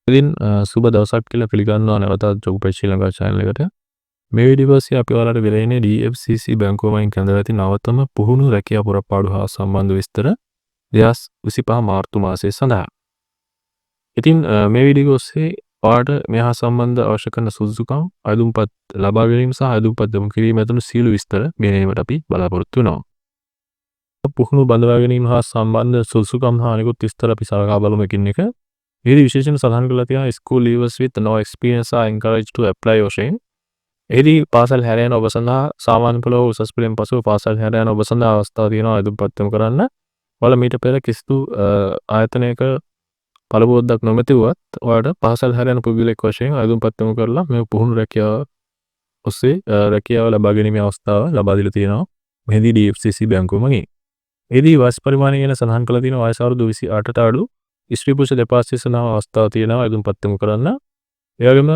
ඉතින් සුබ දවසක් කියලා පිළිගන්නවා නැවතත් ජොබ් පෙජ් ශ්‍රී ලංකා channel එකට. මේ වීඩියෝ පස්සේ අපි ඔයාලට වෙලෙන්නේ DFCC බැංකුවමයින් කැඳවා ඇති නවතම පුහුණු රැකියා පුරපාඩු හා සම්බන්ධ විස්තර 2025 මාර්තු මාසයේ සඳහා. ඉතින් මේ වීඩියෝ ඔස්සේ ඔයාලට මේ හා සම්බන්ධ අවශ්‍ය කරන සුදුසුකම් අයදුම්පත් ලබා ගැනීම සහ අයදුම්පත් දෙමු කිරීම ඇතුළු සියලු විස්තර මෙහෙමකට අපි බලාපොරොත්තු වෙනවා. පුහුණු බඳවා ගැනීම හා සම්බන්ධ සුදුසුකම් හා අනිකුත් විස්තර අපි සලකා බලමු එකින් එක. එහිදී විශේෂයෙන් සඳහන් කරලා තියෙනවා school leavers with no experience are encouraged to apply වශයෙන්. එහිදී පාසල් හැර යන ඔබ සඳහා සාමාන්‍ය පෙළ උසස් පෙළෙන් පසුව පාසල් හැර යන ඔබ සඳහා අවස්ථාව තියෙනවා අයදුම්පත් යොමු කරන්න. ඔයාලා මීට පෙර කිසිදු ආයතනයක පළපොරොන්දුක් නොමැතිවත් ඔයාලට පාසල් හැර යන පුද්ගලෙක් වශයෙන් අයදුම්පත් යොමු කරලා මේ පුහුණු රැකියාව ඔස්සේ රැකියාව ලබා ගැනීමේ අවස්ථාව ලබා දීලා තියෙනවා. මෙහිදී DFCC බැංකුවමගින්. එහිදී වයස් පරිමාණය ගැන සඳහන් කරලා තියෙනවා වයස අවුරුදු 28ට අඩු ස්ත්‍රී පුරුෂ දෙපාර්ශ්වයේ සඳහා අවස්ථාව තියෙනවා අයදුම්පත් යොමු කරන්න. ඒ වගේම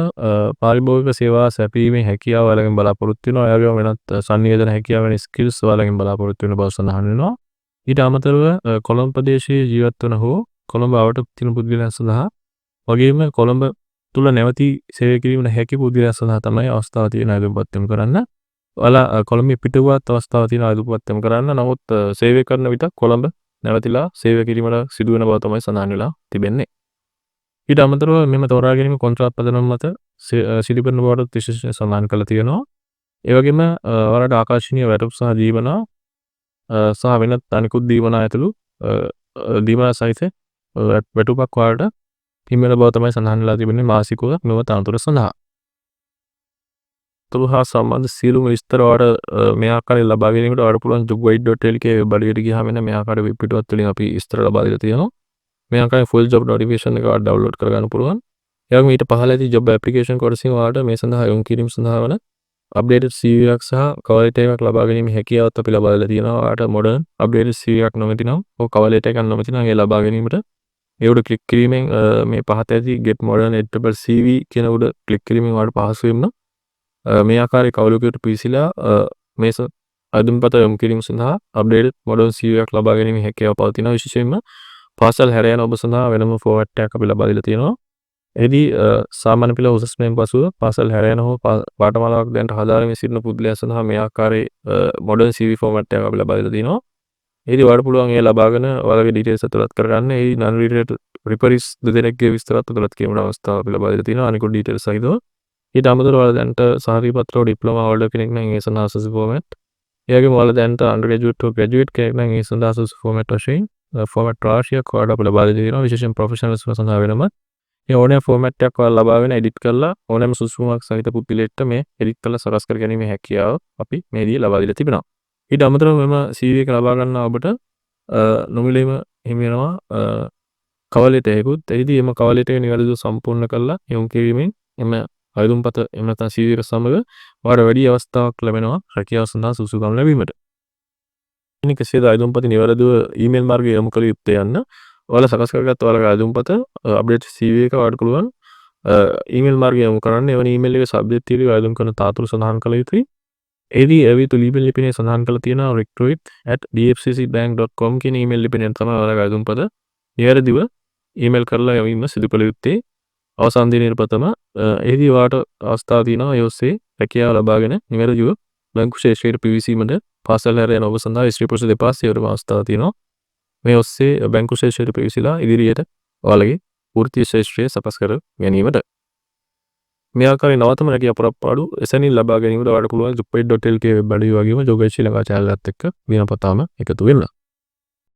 පාරිභෝගික සේවා සැපීමේ හැකියාව ඔයාලගෙන් බලාපොරොත්තු වෙනවා. ඒ වගේම වෙනත් සංනිවේදන හැකියාව වෙන ස්කිල්ස් ඔයාලගෙන් බලාපොරොත්තු වෙන බව සඳහන් වෙනවා. ඊට අමතරව කොළඹ ප්‍රදේශයේ ජීවත් වන හෝ කොළඹ අවට තියෙන පුද්ගලයන් සඳහා වගේම කොළඹ තුල නැවතී සේවය කිරීමට හැකි පුද්ගලයන් සඳහා තමයි අවස්ථාව තියෙන අයදුම්පත් යොමු කරන්න. ඔයාලා කොළඹ පිටුවත් අවස්ථාව තියෙන අයදුම්පත් යොමු කරන්න. නමුත් සේවය කරන විට කොළඹ නැවතිලා සේවය කිරීමට සිදුවන බව තමයි සඳහන් වෙලා තිබෙන්නේ. ඊට අමතරව මෙම තෝරා ගැනීම කොන්ත්‍රාත් පදනම මත සිදුවන බවට විශේෂයෙන් සඳහන් කරලා තියෙනවා. ඒ වගේම ඔයාලට ආකර්ෂණීය වැටුප් සහ දීවනා සහ වෙනත් අනිකුත් දීවනා ඇතුළු දීවනා සහිත වැටුපක් ඔයාලට හිමිවන බව තමයි සඳහන් වෙලා තිබෙන්නේ මාසිකව මෙම තනතුර සඳහා. තුහා සම්බන්ධ සියලුම විස්තර ඔයාලට මේ ආකාරයෙන් ලබා ගැනීමට ඔයාලට පුළුවන් jobwide.lk වෙබ් අඩවියට ගියාම එන මේ ආකාරයේ වෙබ් පිටුවත් වලින් අපි විස්තර ලබා දීලා තියෙනවා. මේ ආකාරයෙන් full job notification එක ඔයාලට download කරගන්න පුළුවන්. ඒ වගේම ඊට පහළ ඇති job application කොටසින් ඔයාලට මේ සඳහා යොමු කිරීම සඳහා වන updated CV එකක් සහ cover letter එකක් ලබා ගැනීම හැකියාවත් අපි ලබා දීලා තියෙනවා. ඔයාලට modern updated CV එකක් නොමැති නම් ඔය cover letter එකක් නොමැති නම් ඒ ලබා ගැනීමට ඒ උඩ ක්ලික් කිරීමෙන් මේ පහත ඇති get modern editable CV කියන උඩ ක්ලික් කිරීමෙන් ඔයාලට පහසුවෙන්ම මේ ආකාරයේ කවලුවකට පිවිසිලා මේ අයදුම්පත යොමු කිරීම සඳහා අප්ඩේටඩ් මොඩර්න් CV එකක් ලබා ගැනීමේ හැකියාව පවතිනවා. විශේෂයෙන්ම පාසල් හැර යන ඔබ සඳහා වෙනම ෆෝමැට් එකක් අපි ලබා දීලා තියෙනවා. එහිදී සාමාන්‍ය පෙළ උසස් පෙළෙන් පසුව පාසල් හැර යන හෝ පාඨමාලාවක් දැනට හදාරමින් සිටින පුද්ගලයන් සඳහා මේ ආකාරයේ මොඩර්න් CV ෆෝමැට් එකක් අපි ලබා දීලා තියෙනවා. එහිදී ඔයාලට පුළුවන් ඒ ලබාගෙන ඔයාලගේ ඩීටේල්ස් අතුලත් කරගන්න. ඒ non related රිපරිස් දෙදෙනෙක්ගේ විස්තරات අතුලත් කියවන අවස්ථාව අපි ලබා දීලා තියෙනවා. අනිකුත් ඩීටේල්ස් සහිතව ඊට අමතරව ඔයාලා දැනට සහතික පත්‍ර ඩිප්ලෝමා හෝල්ඩර් කෙනෙක් නම් ඒ සඳහා සුසු ෆෝමැට්. ඒ වගේම ඔයාලා දැනට අන්ඩර්ග්‍රැජුවේට් හෝ ග්‍රැජුවේට් කෙනෙක් නම් ඒ සඳහා සුසු ෆෝමැට් වශයෙන් ෆෝමැට් රාශියක් ඔයාලට අපි ලබා දීලා තියෙනවා. විශේෂයෙන් ප්‍රොෆෙෂනල්ස් සඳහා වෙනම මේ ඕනෑම ෆෝමැට් එකක් ඔයාලා ලබාගෙන එඩිට් කරලා ඕනෑම සුසුමක් සහිත පුද්ගලයෙක්ට මේ එඩිට් කරලා සකස් කර ගැනීමේ හැකියාව අපි මේදී ලබා දීලා තිබෙනවා. ඊට අමතරව මෙම CV එක ලබා ගන්න ඔබට නොමිලේම හිමි වෙනවා cover letter එකකුත්. එහිදී එම cover letter එක නිවැරදිව සම්පූර්ණ කරලා යොමු කිරීමෙන් එම අයදුම්පත එහෙම නැත්නම් CV එක සමග ඔයාලට වැඩි අවස්ථාවක් ලැබෙනවා රැකියාව සඳහා සුසුකම් ලැබීමට. ඉතින් කෙසේද අයදුම්පත නිවැරදිව ඊමේල් මාර්ගයෙන් යොමු කළ යුත්තේ යන්න ඔයාලා සකස් කරගත්ත ඔයාලගේ අයදුම්පත අප්ඩේට් CV එක ඔයාලට පුළුවන් ඊමේල් මාර්ගයෙන් යොමු කරන්න. එවැනි ඊමේල් එක සබ්ජෙක්ට් තියලා අයදුම් කරන තාතුරු සඳහන් කළ යුතුයි. එහිදී එවිතු ඊමේල් ලිපිනේ සඳහන් කරලා තියෙනවා recruit@dfccbank.com කියන ඊමේල් ලිපිනෙන් තමයි ඔයාලගේ අයදුම්පත නිවැරදිව ඊමේල් කරලා යවීම සිදු කළ යුත්තේ. අවසන් දිනයේ ප්‍රථම එහිදී ඔයාලට අවස්ථාව තියෙනවා ඒ ඔස්සේ රැකියාව ලබාගෙන නිවැරදිව බැංකු ශේෂ්ත්‍රයට පිවිසීමට පාසල් හැර යන ඔබ සඳහා ස්ත්‍රී පුරුෂ දෙපාර්ශ්වයටම අවස්ථාව තියෙනවා. මේ ඔස්සේ බැංකු ශේෂ්ත්‍රයට පිවිසලා ඉදිරියට ඔයාලගේ වෘත්තීය ශේෂ්ත්‍රය සකස් කර ගැනීමට මේ ආකාරයේ නවතම රැකියා පුරපාඩු එසැනින් ලබා ගැනීමට ඔයාලට පුළුවන් jobwide.lk වෙබ් අඩවිය වගේම ජොබ් ශ්‍රී ලංකා channel එකත් එක්ක දිනපතාම එකතු වෙන්න.